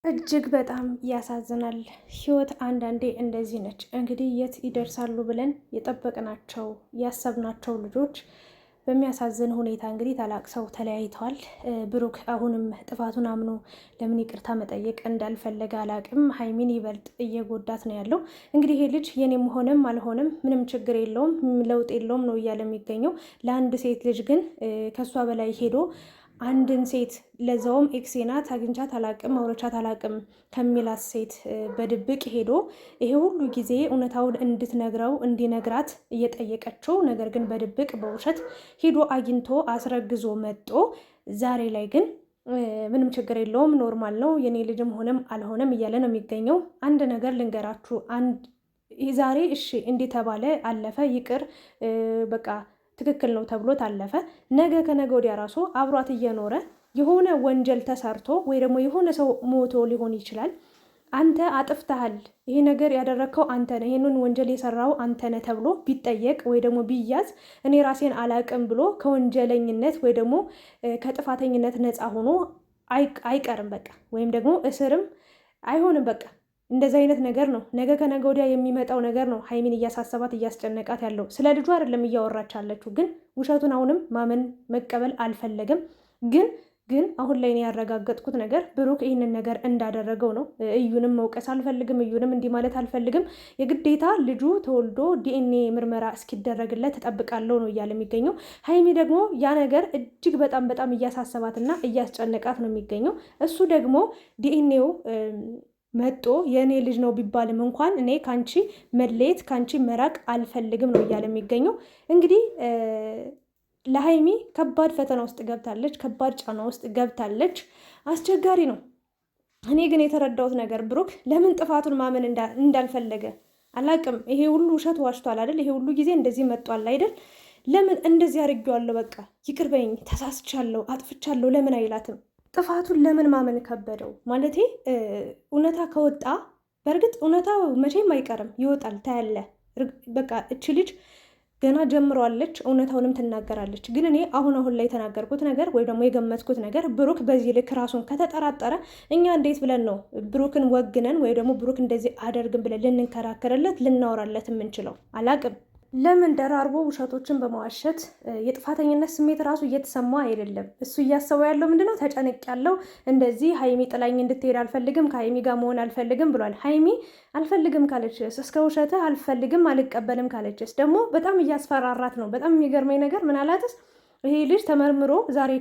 እጅግ በጣም ያሳዝናል። ህይወት አንዳንዴ እንደዚህ ነች። እንግዲህ የት ይደርሳሉ ብለን የጠበቅናቸው ያሰብናቸው ልጆች በሚያሳዝን ሁኔታ እንግዲህ ተላቅሰው ተለያይተዋል። ብሩክ አሁንም ጥፋቱን አምኖ ለምን ይቅርታ መጠየቅ እንዳልፈለገ አላቅም። ሀይሚን ይበልጥ እየጎዳት ነው ያለው። እንግዲህ ይሄ ልጅ የኔም ሆነም አልሆነም ምንም ችግር የለውም ለውጥ የለውም ነው እያለ የሚገኘው። ለአንድ ሴት ልጅ ግን ከእሷ በላይ ሄዶ አንድን ሴት ለዛውም ኤክሴ ናት አግኝቻት አላቅም አውርቻት አላቅም ከሚላት ሴት በድብቅ ሄዶ ይሄ ሁሉ ጊዜ እውነታውን እንድትነግረው እንዲነግራት እየጠየቀችው፣ ነገር ግን በድብቅ በውሸት ሄዶ አግኝቶ አስረግዞ መጦ ዛሬ ላይ ግን ምንም ችግር የለውም ኖርማል ነው የኔ ልጅም ሆነም አልሆነም እያለ ነው የሚገኘው። አንድ ነገር ልንገራችሁ፣ ዛሬ እሺ እንዲህ ተባለ አለፈ ይቅር በቃ ትክክል ነው ተብሎ ታለፈ። ነገ ከነገ ወዲያ ራሱ አብሯት እየኖረ የሆነ ወንጀል ተሰርቶ ወይ ደግሞ የሆነ ሰው ሞቶ ሊሆን ይችላል። አንተ አጥፍተሃል፣ ይሄ ነገር ያደረግከው አንተ ነህ፣ ይሄንን ወንጀል የሰራው አንተ ነህ ተብሎ ቢጠየቅ ወይ ደግሞ ቢያዝ እኔ ራሴን አላቅም ብሎ ከወንጀለኝነት ወይ ደግሞ ከጥፋተኝነት ነፃ ሆኖ አይቀርም በቃ። ወይም ደግሞ እስርም አይሆንም በቃ። እንደዚህ አይነት ነገር ነው ነገ ከነገ ወዲያ የሚመጣው ነገር ነው ሀይሚን እያሳሰባት እያስጨነቃት ያለው። ስለ ልጁ አይደለም እያወራች ያለችው፣ ግን ውሸቱን አሁንም ማመን መቀበል አልፈለገም። ግን አሁን ላይ ያረጋገጥኩት ነገር ብሩክ ይህንን ነገር እንዳደረገው ነው። እዩንም መውቀስ አልፈልግም፣ እዩንም እንዲህ ማለት አልፈልግም። የግዴታ ልጁ ተወልዶ ዲኤንኤ ምርመራ እስኪደረግለት ተጠብቃለሁ ነው እያለ የሚገኘው። ሀይሚ ደግሞ ያ ነገር እጅግ በጣም በጣም እያሳሰባትና እያስጨነቃት ነው የሚገኘው። እሱ ደግሞ ዲኤንኤው መጦ የእኔ ልጅ ነው ቢባልም እንኳን እኔ ካንቺ መለየት ካንቺ መራቅ አልፈልግም ነው እያለ የሚገኘው። እንግዲህ ለሀይሚ ከባድ ፈተና ውስጥ ገብታለች፣ ከባድ ጫና ውስጥ ገብታለች። አስቸጋሪ ነው። እኔ ግን የተረዳሁት ነገር ብሩክ ለምን ጥፋቱን ማመን እንዳልፈለገ አላቅም። ይሄ ሁሉ ውሸት ዋሽቷል አይደል? ይሄ ሁሉ ጊዜ እንደዚህ መጧል አይደል? ለምን እንደዚህ አድርጌዋለሁ፣ በቃ ይቅር በይኝ፣ ተሳስቻለሁ፣ አጥፍቻለሁ ለምን አይላትም? ጥፋቱን ለምን ማመን ከበደው? ማለቴ እውነታ ከወጣ በእርግጥ እውነታ መቼም አይቀርም ይወጣል፣ ታያለ። በቃ እቺ ልጅ ገና ጀምረዋለች፣ እውነታውንም ትናገራለች። ግን እኔ አሁን ላይ የተናገርኩት ነገር ወይ ደግሞ የገመትኩት ነገር ብሩክ በዚህ ልክ ራሱን ከተጠራጠረ እኛ እንዴት ብለን ነው ብሩክን ወግነን ወይ ደግሞ ብሩክ እንደዚህ አደርግን ብለን ልንከራከርለት ልናወራለት የምንችለው? አላቅም። ለምን ደራርቦ ውሸቶችን በመዋሸት የጥፋተኝነት ስሜት ራሱ እየተሰማ አይደለም። እሱ እያሰበው ያለው ምንድነው? ተጨነቅ ያለው እንደዚህ ሀይሚ ጥላኝ እንድትሄድ አልፈልግም፣ ከሀይሚ ጋር መሆን አልፈልግም ብሏል። ሀይሚ አልፈልግም ካለችስ፣ እስከ ውሸትህ አልፈልግም አልቀበልም ካለችስ ደግሞ በጣም እያስፈራራት ነው። በጣም የሚገርመኝ ነገር ምን አላትስ ይሄ ልጅ ተመርምሮ ዛሬ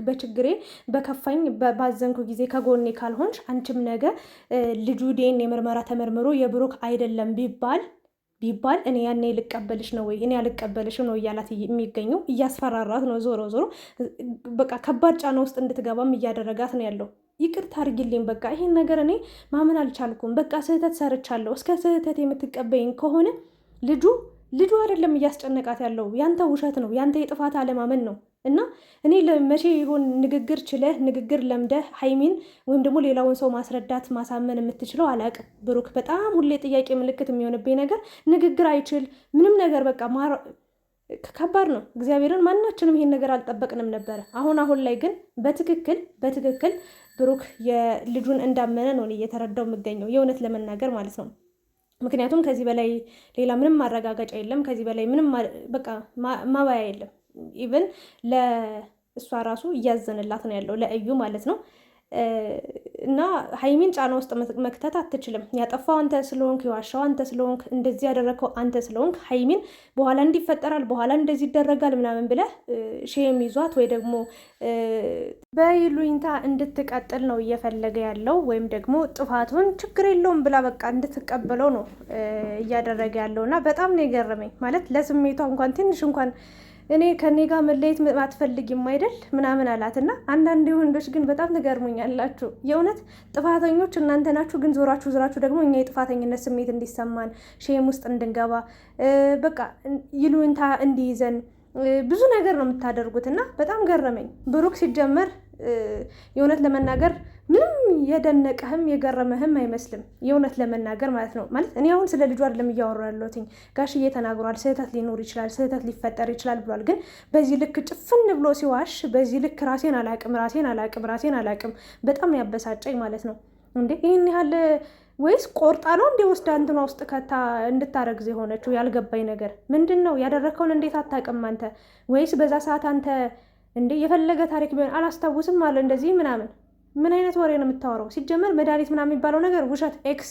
በችግሬ በከፋኝ ባዘንኩ ጊዜ ከጎኔ ካልሆንሽ አንቺም ነገ ልጁ ዲኤንኤ ምርመራ ተመርምሮ የብሩክ አይደለም ቢባል እኔ ያኔ ልቀበልሽ ነው ወይ እኔ አልቀበልሽ ነው እያላት የሚገኘው። እያስፈራራት ነው። ዞሮ በቃ ከባድ ጫና ውስጥ እንድትገባም እያደረጋት ነው ያለው። ይቅርታ አድርጊልኝ፣ በቃ ይሄን ነገር እኔ ማመን አልቻልኩም፣ በቃ ስህተት ሰርቻለሁ። እስከ ስህተት የምትቀበይኝ ከሆነ ልጁ አይደለም እያስጨነቃት ያለው፣ ያንተ ውሸት ነው፣ ያንተ የጥፋት አለማመን ነው። እና እኔ መቼ ይሆን ንግግር ችለህ ንግግር ለምደህ ሀይሚን ወይም ደግሞ ሌላውን ሰው ማስረዳት ማሳመን የምትችለው? አላቅም። ብሩክ በጣም ሁሌ ጥያቄ ምልክት የሚሆንብኝ ነገር ንግግር አይችል ምንም ነገር በቃ ከባድ ነው። እግዚአብሔርን ማናችንም ይሄን ነገር አልጠበቅንም ነበረ። አሁን ላይ ግን በትክክል ብሩክ የልጁን እንዳመነ ነው እየተረዳው የምገኘው፣ የእውነት ለመናገር ማለት ነው። ምክንያቱም ከዚህ በላይ ሌላ ምንም ማረጋገጫ የለም። ከዚህ በላይ ምንም በቃ ማባያ የለም። ኢቨን ለእሷ ራሱ እያዘንላት ነው ያለው፣ ለእዩ ማለት ነው። እና ሀይሚን ጫና ውስጥ መክተት አትችልም። ያጠፋው አንተ ስለሆንክ፣ የዋሻው አንተ ስለሆንክ፣ እንደዚህ ያደረግከው አንተ ስለሆንክ ሀይሚን በኋላ እንዲፈጠራል በኋላ እንደዚህ ይደረጋል ምናምን ብለህ ሼም ይዟት ወይ ደግሞ በይሉኝታ እንድትቀጥል ነው እየፈለገ ያለው። ወይም ደግሞ ጥፋቱን ችግር የለውም ብላ በቃ እንድትቀበለው ነው እያደረገ ያለው። እና በጣም ነው የገረመኝ ማለት ለስሜቷ እንኳን ትንሽ እንኳን እኔ ከኔ ጋር መለየት አትፈልጊም አይደል ምናምን አላት። እና አንዳንድ ወንዶች ግን በጣም ትገርሙኛላችሁ የእውነት። ጥፋተኞች እናንተ ናችሁ፣ ግን ዞራችሁ ደግሞ እኛ የጥፋተኝነት ስሜት እንዲሰማን ሼም ውስጥ እንድንገባ በቃ ይሉኝታ እንዲይዘን ብዙ ነገር ነው የምታደርጉት። እና በጣም ገረመኝ። ብሩክ ሲጀመር የእውነት ለመናገር ምንም የደነቀህም የገረመህም አይመስልም። የእውነት ለመናገር ማለት ነው። ማለት እኔ አሁን ስለ ልጁ አይደለም እያወራ ያለሁት። ጋሽዬ ተናግሯል፣ ስህተት ሊኖር ይችላል፣ ስህተት ሊፈጠር ይችላል ብሏል። ግን በዚህ ልክ ጭፍን ብሎ ሲዋሽ፣ በዚህ ልክ ራሴን አላቅም በጣም ያበሳጨኝ ማለት ነው። እንዴ? ይህን ያህል ወይስ ቆርጣ ነው እንዴ ወስዳ እንትኗ ውስጥ ከታ እንድታረግዝ የሆነችው? ያልገባኝ ነገር ምንድን ነው? ያደረግከውን እንዴት አታውቅም አንተ? ወይስ በዛ ሰዓት አንተ እንዴ የፈለገ ታሪክ ቢሆን አላስታውስም አለ እንደዚህ ምናምን? ምን አይነት ወሬ ነው የምታወራው? ሲጀመር መድኃኒት ምናምን የሚባለው ነገር ውሸት። ኤክስ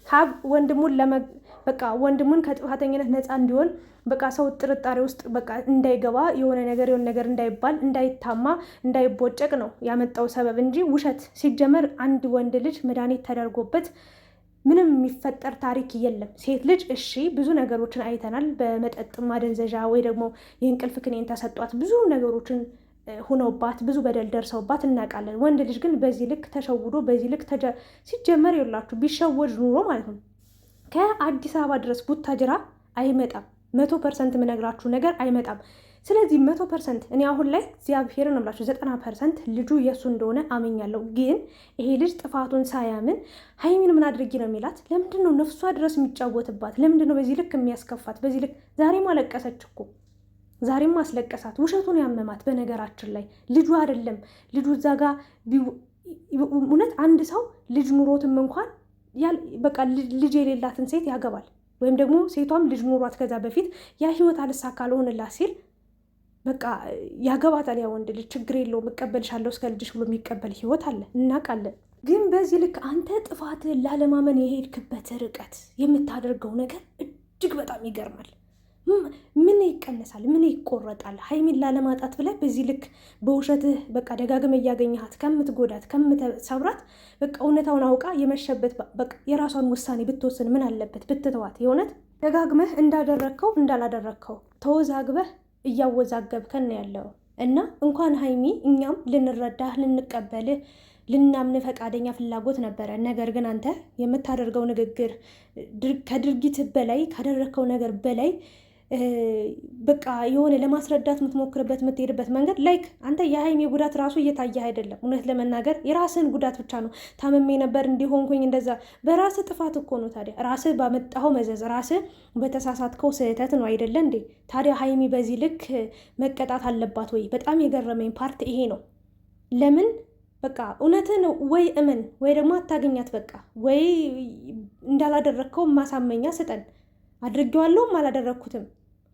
ሀብ ወንድሙን ከጥፋተኝነት ነፃ እንዲሆን በቃ ሰው ጥርጣሬ ውስጥ በቃ እንዳይገባ የሆነ ነገር እንዳይባል እንዳይታማ እንዳይቦጨቅ ነው ያመጣው ሰበብ እንጂ ውሸት። ሲጀመር አንድ ወንድ ልጅ መድኃኒት ተደርጎበት ምንም የሚፈጠር ታሪክ የለም። ሴት ልጅ እሺ ብዙ ነገሮችን አይተናል። በመጠጥ ማደንዘዣ ወይ ደግሞ የእንቅልፍ ክኒን ተሰጧት ብዙ ነገሮችን ሁነውባት ብዙ በደል ደርሰውባት እናውቃለን። ወንድ ልጅ ግን በዚህ ልክ ተሸውዶ በዚህ ልክ ሲጀመር የላችሁ ቢሸወድ ኑሮ ማለት ነው ከአዲስ አበባ ድረስ ቡታጅራ አይመጣም። 100% የምነግራችሁ ነገር አይመጣም። ስለዚህ 100% እኔ አሁን ላይ እግዚአብሔር ነው ብላችሁ 90% ልጁ የእሱ እንደሆነ አምኛለሁ። ግን ይሄ ልጅ ጥፋቱን ሳያምን ሀይሚን ምን አድርጊ ነው የሚላት? ለምንድን ነው ነፍሷ ድረስ የሚጫወትባት? ለምንድን ነው በዚህ ልክ የሚያስከፋት? በዚህ ልክ ዛሬም አለቀሰች እኮ ዛሬም አስለቀሳት። ውሸቱን ያመማት። በነገራችን ላይ ልጁ አይደለም ልጁ እዛ ጋ እውነት አንድ ሰው ልጅ ኑሮትም እንኳን በቃ ልጅ የሌላትን ሴት ያገባል። ወይም ደግሞ ሴቷም ልጅ ኑሯት ከዛ በፊት ያ ህይወት አልሳካ ልሆንላት ሲል በቃ ያገባታል። ያ ወንድ ልጅ ችግር የለውም እቀበልሻለሁ እስከ ልጅሽ ብሎ የሚቀበል ህይወት አለ እናውቃለን። ግን በዚህ ልክ አንተ ጥፋትህን ላለማመን የሄድክበት ርቀት የምታደርገው ነገር እጅግ በጣም ይገርማል። ምን ይቀነሳል? ምን ይቆረጣል? ሀይሚን ላለማጣት ብለህ በዚህ ልክ በውሸትህ በቃ ደጋግመህ እያገኘሃት ከምትጎዳት ከምትሰብራት በቃ እውነታውን አውቃ የመሸበት በቃ የራሷን ውሳኔ ብትወስን ምን አለበት ብትተዋት? የእውነት ደጋግመህ እንዳደረግከው እንዳላደረግከው ተወዛግበህ እያወዛገብከን ያለው እና እንኳን ሀይሚ እኛም ልንረዳህ ልንቀበልህ ልናምን ፈቃደኛ ፍላጎት ነበረ። ነገር ግን አንተ የምታደርገው ንግግር ከድርጊት በላይ ካደረግከው ነገር በላይ በቃ የሆነ ለማስረዳት የምትሞክርበት የምትሄድበት መንገድ ላይክ አንተ የሀይሚ ጉዳት ራሱ እየታየ አይደለም። እውነት ለመናገር የራስህን ጉዳት ብቻ ነው። ታመሜ ነበር እንዲሆንኩኝ እንደዛ በራስህ ጥፋት እኮ ነው። ታዲያ ራስህ ባመጣኸው መዘዝ ራስህ በተሳሳትከው ስህተት ነው አይደለ እንዴ? ታዲያ ሀይሚ በዚህ ልክ መቀጣት አለባት ወይ? በጣም የገረመኝ ፓርት ይሄ ነው። ለምን በቃ እውነትን ወይ እመን ወይ ደግሞ አታገኛት። በቃ ወይ እንዳላደረግከው ማሳመኛ ስጠን። አድርጌዋለሁም አላደረግኩትም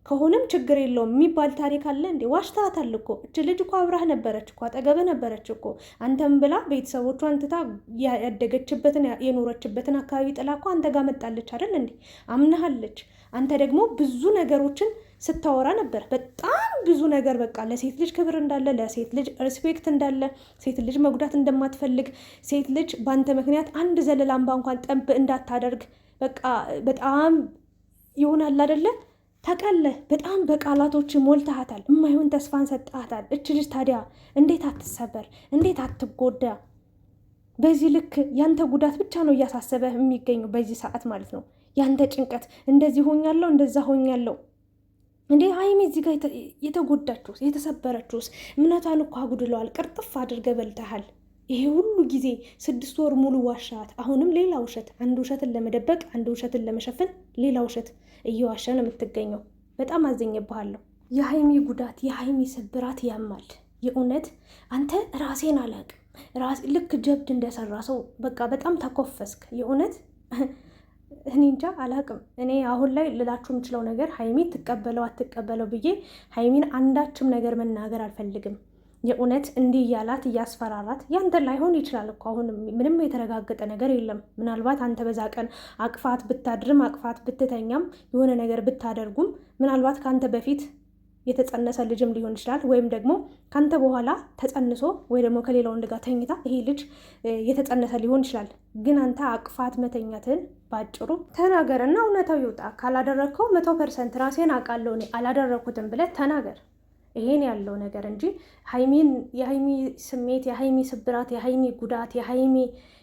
ከሆነም ችግር የለውም የሚባል ታሪክ አለ እንዴ? ዋሽታታል እኮ እች ልጅ እኮ አብራህ ነበረች እኮ አጠገብህ ነበረች እኮ አንተም ብላ ቤተሰቦቿን ትታ ያደገችበትን የኖረችበትን አካባቢ ጥላ እኮ አንተ ጋር መጣለች አይደል እንዴ? አምናሃለች። አንተ ደግሞ ብዙ ነገሮችን ስታወራ ነበር። በጣም ብዙ ነገር በቃ ለሴት ልጅ ክብር እንዳለ፣ ለሴት ልጅ ሪስፔክት እንዳለ፣ ሴት ልጅ መጉዳት እንደማትፈልግ፣ ሴት ልጅ በአንተ ምክንያት አንድ ዘለላምባ እንኳን ጠብ እንዳታደርግ በቃ በጣም ይሆናል አይደለ? ታውቃለህ፣ በጣም በቃላቶች ሞልተሃታል። የማይሆን ተስፋን ሰጥሃታል። እች ልጅ ታዲያ እንዴት አትሰበር? እንዴት አትጎዳ? በዚህ ልክ ያንተ ጉዳት ብቻ ነው እያሳሰበህ የሚገኘው በዚህ ሰዓት ማለት ነው። ያንተ ጭንቀት እንደዚህ ሆኛለሁ እንደዛ ሆኛለሁ እንዴ? ሀይሚ እዚህ ጋር የተጎዳችሁስ የተሰበረችሁስ እምነቷን እኮ አጉድለዋል። ቅርጥፍ አድርገህ በልተሃል። ይሄ ሁሉ ጊዜ 6 ወር ሙሉ ዋሻት። አሁንም ሌላ ውሸት፣ አንድ ውሸትን ለመደበቅ አንድ ውሸትን ለመሸፈን ሌላ ውሸት እየዋሸ ነው የምትገኘው። በጣም አዘኘብሃለሁ። የሀይሚ ጉዳት የሀይሚ ስብራት ያማል። የእውነት አንተ ራሴን አላቅም ልክ ጀብድ እንደሰራ ሰው በቃ በጣም ተኮፈስክ። የእውነት እኔ እንጃ አላቅም። እኔ አሁን ላይ ልላችሁ የምችለው ነገር ሀይሚ ትቀበለው አትቀበለው ብዬ ሀይሚን አንዳችም ነገር መናገር አልፈልግም። የእውነት እንዲህ እያላት እያስፈራራት ያንተ ላይሆን ይችላል እኮ አሁን ምንም የተረጋገጠ ነገር የለም። ምናልባት አንተ በዛ ቀን አቅፋት ብታድርም አቅፋት ብትተኛም የሆነ ነገር ብታደርጉም ምናልባት ከአንተ በፊት የተጸነሰ ልጅም ሊሆን ይችላል፣ ወይም ደግሞ ካንተ በኋላ ተጸንሶ ወይ ደግሞ ከሌላ ወንድ ጋር ተኝታ ይሄ ልጅ የተጸነሰ ሊሆን ይችላል። ግን አንተ አቅፋት መተኛትን ባጭሩ ተናገር እና እውነታው ይውጣ። ካላደረግከው 100% ራሴን አውቃለሁ እኔ አላደረግኩትም ብለህ ተናገር። ይሄን ያለው ነገር እንጂ የሀይሚ ስሜት፣ የሀይሚ ስብራት፣ የሀይሚ ጉዳት፣ የሀይሚ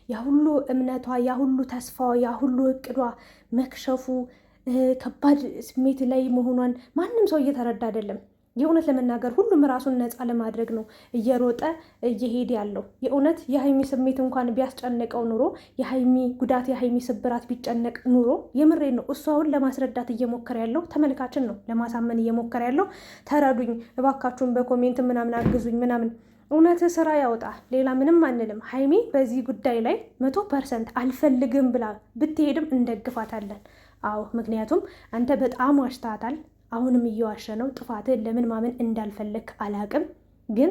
ያሁሉ እምነቷ፣ ያሁሉ ተስፋዋ፣ ያሁሉ እቅዷ መክሸፉ ከባድ ስሜት ላይ መሆኗን ማንም ሰው እየተረዳ አይደለም። የእውነት ለመናገር ሁሉም ራሱን ነፃ ለማድረግ ነው እየሮጠ እየሄድ ያለው። የእውነት የሀይሚ ስሜት እንኳን ቢያስጨንቀው ኑሮ የሀይሚ ጉዳት የሀይሚ ስብራት ቢጨነቅ ኑሮ የምሬን ነው እሱ አሁን ለማስረዳት እየሞከረ ያለው ተመልካችን ነው ለማሳመን እየሞከረ ያለው። ተረዱኝ እባካችሁን በኮሜንት ምናምን አግዙኝ ምናምን እውነት ስራ ያውጣ። ሌላ ምንም አንልም። ሀይሚ በዚህ ጉዳይ ላይ 100% አልፈልግም ብላ ብትሄድም እንደግፋታለን። አዎ ምክንያቱም አንተ በጣም ዋሽታታል። አሁንም እየዋሸ ነው። ጥፋትህን ለምን ማመን እንዳልፈለግ አላቅም ግን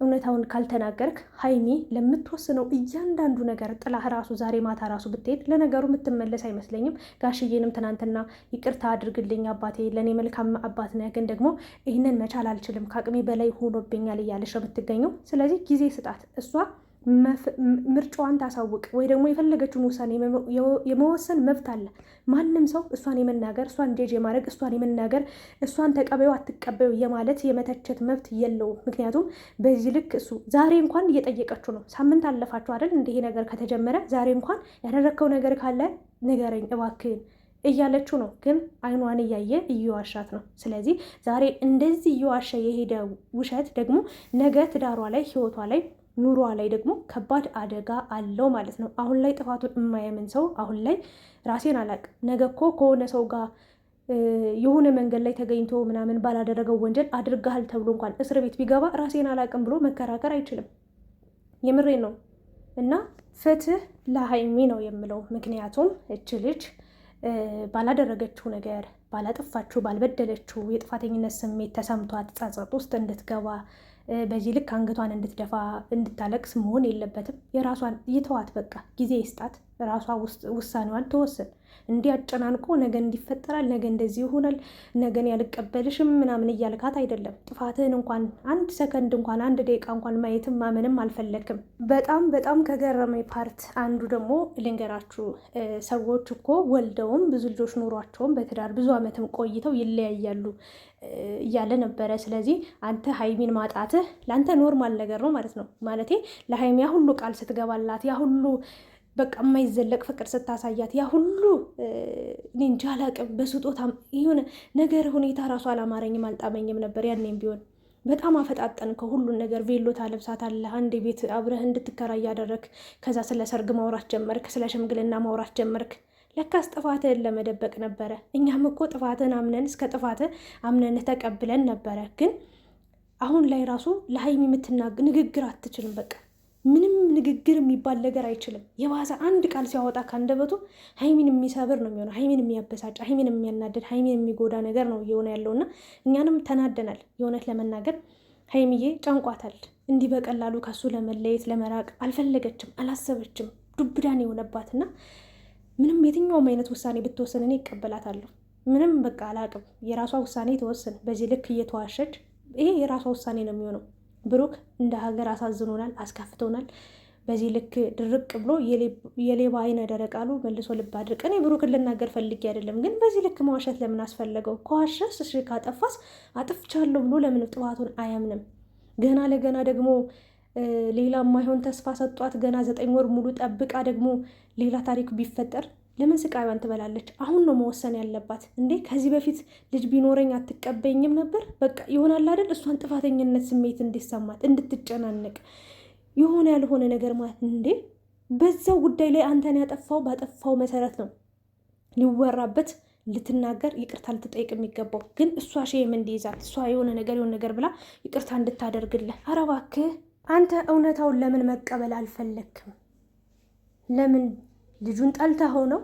እውነታውን ካልተናገርክ ሀይሚ ለምትወስነው እያንዳንዱ ነገር ጥላህ ራሱ ዛሬ ማታ ራሱ ብትሄድ ለነገሩ የምትመለስ አይመስለኝም። ጋሽዬንም ትናንትና ይቅርታ አድርግልኝ አባቴ፣ ለእኔ መልካም አባት ነህ፣ ግን ደግሞ ይህንን መቻል አልችልም ከአቅሜ በላይ ሆኖብኛል እያለች ነው የምትገኘው። ስለዚህ ጊዜ ስጣት። እሷ ምርጫዋን ታሳውቅ ወይ ደግሞ የፈለገችውን ውሳኔ የመወሰን መብት አለ። ማንም ሰው እሷን የመናገር እሷን ጄጅ የማድረግ እሷን የመናገር እሷን ተቀበዩ አትቀበዩ የማለት የመተቸት መብት የለውም። ምክንያቱም በዚህ ልክ እሱ ዛሬ እንኳን እየጠየቀችው ነው። ሳምንት አለፋችሁ አይደል እንዲህ ነገር ከተጀመረ፣ ዛሬ እንኳን ያደረግከው ነገር ካለ ንገረኝ እባክህን እያለችው ነው። ግን አይኗን እያየ እየዋሻት ነው። ስለዚህ ዛሬ እንደዚህ እየዋሸ የሄደ ውሸት ደግሞ ነገ ትዳሯ ላይ ህይወቷ ላይ ኑሯ ላይ ደግሞ ከባድ አደጋ አለው ማለት ነው። አሁን ላይ ጥፋቱን የማያምን ሰው አሁን ላይ ራሴን አላቅም፣ ነገ እኮ ከሆነ ሰው ጋር የሆነ መንገድ ላይ ተገኝቶ ምናምን ባላደረገው ወንጀል አድርገሃል ተብሎ እንኳን እስር ቤት ቢገባ ራሴን አላቅም ብሎ መከራከር አይችልም። የምሬ ነው። እና ፍትህ ለሀይሚ ነው የምለው። ምክንያቱም እች ልጅ ባላደረገችው ነገር ባላጠፋችው ባልበደለችው የጥፋተኝነት ስሜት ተሰምቷት ጸጸት ውስጥ እንድትገባ በዚህ ልክ አንገቷን እንድትደፋ እንድታለቅስ መሆን የለበትም። የራሷን ይተዋት፣ በቃ ጊዜ ይስጣት፣ ራሷ ውሳኔዋን ትወስን። እንዲህ አጨናንቆ ነገ እንዲፈጠራል፣ ነገ እንደዚህ ይሆናል፣ ነገን ያልቀበልሽም ምናምን እያልካት አይደለም። ጥፋትህን እንኳን አንድ ሰከንድ እንኳን አንድ ደቂቃ እንኳን ማየትም ማመንም አልፈለግም። በጣም ከገረመኝ ፓርት አንዱ ደግሞ ልንገራችሁ። ሰዎች እኮ ወልደውም ብዙ ልጆች ኖሯቸውም በትዳር ብዙ ዓመትም ቆይተው ይለያያሉ እያለ ነበረ። ስለዚህ አንተ ሀይሚን ማጣትህ ለአንተ ኖርማል ነገር ነው ማለት ነው። ማለቴ ለሀይሚ ያ ሁሉ ቃል ስትገባላት ያ ሁሉ በቃ የማይዘለቅ ፍቅር ስታሳያት ያ ሁሉ እንጃ አላቅም፣ በስጦታ የሆነ ነገር ሁኔታ ራሱ አላማረኝም አልጣመኝም ነበር። ያኔም ቢሆን በጣም አፈጣጠንከው ሁሉን ነገር። ቬሎ ታለብሳታለህ፣ አንድ ቤት አብረህ እንድትከራ እያደረግ፣ ከዛ ስለ ሰርግ ማውራት ጀመርክ፣ ስለ ሽምግልና ማውራት ጀመርክ። ለካስ ጥፋትህን ለመደበቅ ነበረ። እኛም እኮ ጥፋትህን አምነን እስከ ጥፋትህ አምነን ተቀብለን ነበረ። ግን አሁን ላይ ራሱ ለሀይሚ ንግግር አትችልም። በቃ ምንም ንግግር የሚባል ነገር አይችልም። የባሰ አንድ ቃል ሲያወጣ ከአንደበቱ ሀይሚን የሚሰብር ነው የሚሆነው። ሀይሚን የሚያበሳጭ፣ ሀይሚን የሚያናድድ፣ ሀይሚን የሚጎዳ ነገር ነው እየሆነ ያለውና እኛንም ተናደናል። የእውነት ለመናገር ሀይሚዬ ጨንቋታል። እንዲህ በቀላሉ ከሱ ለመለየት ለመራቅ አልፈለገችም፣ አላሰበችም። ዱብዳን የሆነባትና ምንም የትኛውም አይነት ውሳኔ ብትወስን እኔ ይቀበላታለሁ። ምንም በቃ አላቅም፣ የራሷ ውሳኔ ትወስን። በዚህ ልክ እየተዋሸች ይሄ የራሷ ውሳኔ ነው የሚሆነው። ብሩክ እንደ ሀገር አሳዝኖናል፣ አስከፍቶናል። በዚህ ልክ ድርቅ ብሎ የሌባ አይነ ደረቅ አሉ መልሶ ልብ አድርቅ። እኔ ብሩክን ልናገር ፈልጌ አይደለም፣ ግን በዚህ ልክ መዋሸት ለምን አስፈለገው? ከዋሸስ እሺ፣ ካጠፋስ አጥፍቻለሁ ብሎ ለምን ጥፋቱን አያምንም? ገና ለገና ደግሞ ሌላ የማይሆን ተስፋ ሰጧት። ገና 9 ወር ሙሉ ጠብቃ ደግሞ ሌላ ታሪክ ቢፈጠር ለምን ስቃይዋን ትበላለች? አሁን ነው መወሰን ያለባት እንዴ። ከዚህ በፊት ልጅ ቢኖረኝ አትቀበኝም ነበር? በቃ ይሆናል አይደል? እሷን ጥፋተኝነት ስሜት እንዲሰማት እንድትጨናነቅ የሆነ ያልሆነ ነገር ማለት እንዴ። በዛው ጉዳይ ላይ አንተን ያጠፋው ባጠፋው መሰረት ነው ሊወራበት ልትናገር ይቅርታ ልትጠይቅ የሚገባው። ግን እሷ ሼም እንዲይዛት እሷ የሆነ ነገር ብላ ይቅርታ እንድታደርግልህ። ኧረ እባክህ አንተ እውነታውን ለምን መቀበል አልፈለግክም? ለምን ልጁን ጠልተኸው ነው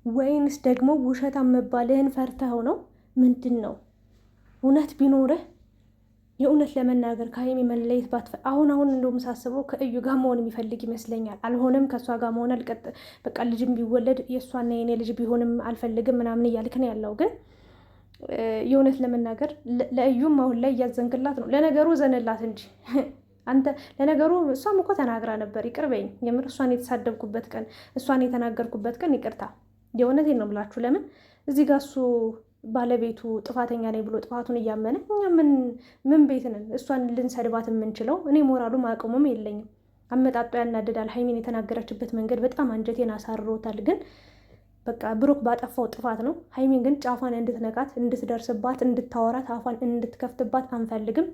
ወይንስ ደግሞ ውሸታም መባልህን ፈርተኸው ነው? ምንድን ነው? እውነት ቢኖርህ የእውነት ለመናገር ከሀይሚ መለየት አሁን እንደውም ሳስበው ከእዩ ጋር መሆን የሚፈልግ ይመስለኛል። አልሆነም ከእሷ ጋር መሆን በቃ ልጅም ቢወለድ የእሷና የኔ ልጅ ቢሆንም አልፈልግም ምናምን እያልክ ነው ያለው። ግን የእውነት ለመናገር ለእዩም አሁን ላይ እያዘንክላት ነው። ለነገሩ ዘንላት እንጂ አንተ ለነገሩ እሷም እኮ ተናግራ ነበር። ይቅር በይኝ የምር እሷን የተሳደብኩበት ቀን እሷን የተናገርኩበት ቀን ይቅርታ፣ የእውነቴን ነው ብላችሁ። ለምን እዚህ ጋር እሱ ባለቤቱ ጥፋተኛ ነኝ ብሎ ጥፋቱን እያመነ እኛ ምን ቤት ነን እሷን ልንሰድባት የምንችለው? እኔ ሞራሉም አቅሙም የለኝም። አመጣጧ ያናድዳል። ሀይሚን የተናገረችበት መንገድ በጣም አንጀቴን አሳርሮታል። ግን በቃ ብሩክ ባጠፋው ጥፋት ነው። ሀይሚን ግን ጫፏን እንድትነቃት፣ እንድትደርስባት፣ እንድታወራት፣ አፏን እንድትከፍትባት አንፈልግም።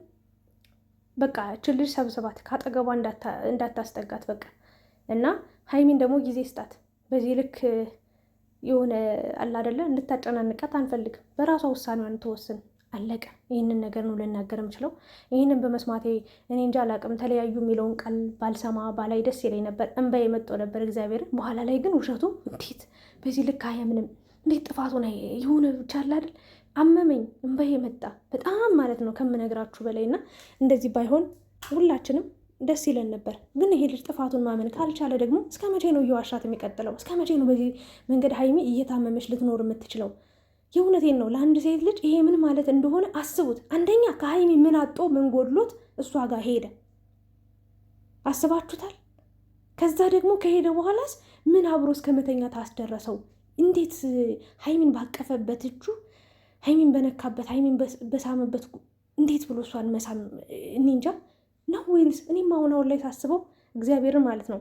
በቃ እችን ልጅ ሰብስባት፣ ካጠገቧ እንዳታስጠጋት በቃ። እና ሀይሚን ደግሞ ጊዜ ስጣት። በዚህ ልክ የሆነ አለ አይደለ እንድታጨናንቃት አንፈልግም። በራሷ ውሳኔዋን ትወስን። አለቀ። ይህንን ነገር ነው ልናገር የምችለው። ይህንን በመስማቴ እኔ እንጃ አላቅም። ተለያዩ የሚለውን ቃል ባልሰማ ባላይ ደስ ይለኝ ነበር። እንባ የመጣው ነበር እግዚአብሔርን። በኋላ ላይ ግን ውሸቱ እንዴት በዚህ ልክ አያምንም? እንዴት ጥፋቱን የሆነ ብቻ አለ አይደል? አመመኝ፣ እንባ የመጣ በጣም ማለት ነው ከምነግራችሁ በላይ እና እንደዚህ ባይሆን ሁላችንም ደስ ይለን ነበር። ግን ይሄ ልጅ ጥፋቱን ማመን ካልቻለ ደግሞ እስከ መቼ ነው እየዋሻት የሚቀጥለው? እስከ መቼ ነው በዚህ መንገድ ሀይሚ እየታመመች ልትኖር የምትችለው? የእውነቴን ነው። ለአንድ ሴት ልጅ ይሄ ምን ማለት እንደሆነ አስቡት። አንደኛ ከሀይሚ ምን አጦ ምን ጎድሎት እሷ ጋር ሄደ? አስባችሁታል? ከዛ ደግሞ ከሄደ በኋላስ ምን አብሮ እስከ መተኛት አስደረሰው? እንዴት ሀይሚን ባቀፈበት እጁ፣ ሀይሚን በነካበት፣ ሀይሚን በሳመበት እንዴት ብሎ እሷን መሳም? እኔ እንጃ ነው ወይንስ እኔም አሁን ላይ ሳስበው እግዚአብሔርን ማለት ነው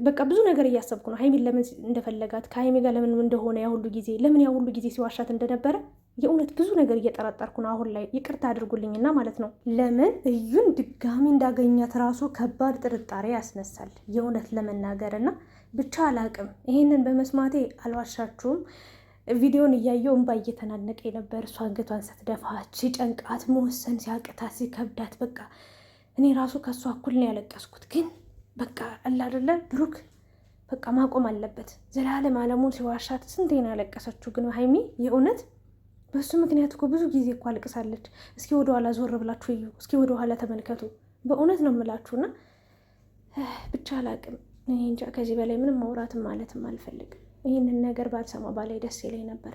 በቃ ብዙ ነገር እያሰብኩ ነው። ሀይሚን ለምን እንደፈለጋት ከሀይሚ ጋር ለምን እንደሆነ ያሁሉ ጊዜ ለምን ያሁሉ ጊዜ ሲዋሻት እንደነበረ የእውነት ብዙ ነገር እየጠረጠርኩ ነው አሁን ላይ። ይቅርታ አድርጉልኝና ማለት ነው። ለምን እዩን ድጋሚ እንዳገኛት ራሱ ከባድ ጥርጣሬ ያስነሳል የእውነት ለመናገር እና ብቻ አላቅም። ይሄንን በመስማቴ አልዋሻችሁም። ቪዲዮን እያየው እንባ እየተናነቀ ነበር። እሷ አንገቷን ስትደፋ ሲጨንቃት፣ መወሰን ሲያቅታት፣ ሲከብዳት በቃ እኔ ራሱ ከእሷ እኩል ነው ያለቀስኩት። ግን በቃ አላደለ ብሩክ በቃ ማቆም አለበት። ዘላለም አለሙን ሲዋሻት ስንቴ ነው ያለቀሰችው? ግን ሀይሚ የእውነት በሱ ምክንያት እኮ ብዙ ጊዜ እኮ አልቅሳለች። እስኪ ወደኋላ ዞር ብላችሁ እዩ፣ እስኪ ወደኋላ ተመልከቱ። በእውነት ነው የምላችሁና ብቻ አላቅም። እኔ እንጃ ከዚህ በላይ ምንም ማውራትም ማለትም አልፈልግም። ይህንን ነገር ባልሰማ ባላይ ደስ ይለኝ ነበረ።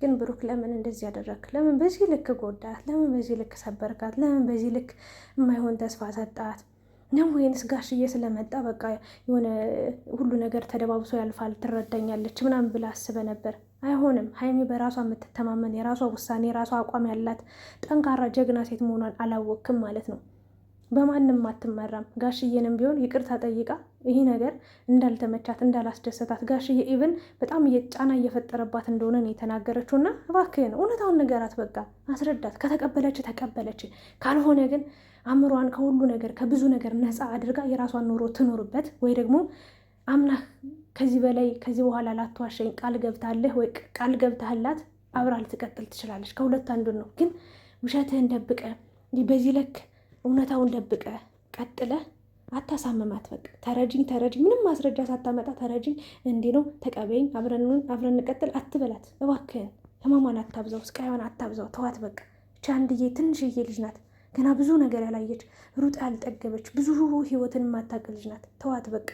ግን ብሩክ ለምን እንደዚህ ያደረግ? ለምን በዚህ ልክ ጎዳት? ለምን በዚህ ልክ ሰበርካት? ለምን በዚህ ልክ የማይሆን ተስፋ ሰጣት ነው? ወይንስ ጋሽዬ ስለመጣ በቃ የሆነ ሁሉ ነገር ተደባብሶ ያልፋል ትረዳኛለች ምናምን ብላ አስበ ነበር። አይሆንም። ሀይሚ በራሷ የምትተማመን የራሷ ውሳኔ የራሷ አቋም ያላት ጠንካራ ጀግና ሴት መሆኗን አላወቅም ማለት ነው። በማንም አትመራም። ጋሽዬንም ቢሆን ይቅርታ ጠይቃ ይህ ነገር እንዳልተመቻት እንዳላስደሰታት ጋሽዬ ኢቭን በጣም ጫና እየፈጠረባት እንደሆነ ነው የተናገረችው። እና እባክህን እውነታውን ንገራት፣ በቃ አስረዳት። ከተቀበለች ተቀበለች፣ ካልሆነ ግን አእምሯን ከሁሉ ነገር ከብዙ ነገር ነፃ አድርጋ የራሷን ኑሮ ትኖርበት። ወይ ደግሞ አምናህ ከዚህ በላይ ከዚህ በኋላ ላትዋሸኝ ቃል ገብታለህ ወይ ቃል ገብታህላት አብራ ልትቀጥል ትችላለች። ከሁለት አንዱን ነው። ግን ውሸትህን ደብቀ በዚህ ልክ እውነታውን ደብቀ ቀጥለ አታሳምማት። በቃ ተረጅኝ ምንም ማስረጃ ሳታመጣ ተረጅኝ እንዲህ ነው ተቀበይኝ አብረን እንቀጥል አትበላት እባክህን። ህመሟን አታብዛው፣ ስቃይዋን አታብዛው። ተዋት በቃ። እቺ አንድዬ ትንሽዬ ልጅ ናት፣ ገና ብዙ ነገር ያላየች ሩጣ ያልጠገበች ብዙ ህይወትን የማታውቅ ልጅ ናት። ተዋት በቃ።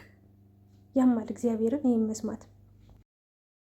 ያማል እግዚአብሔርን ይህን መስማት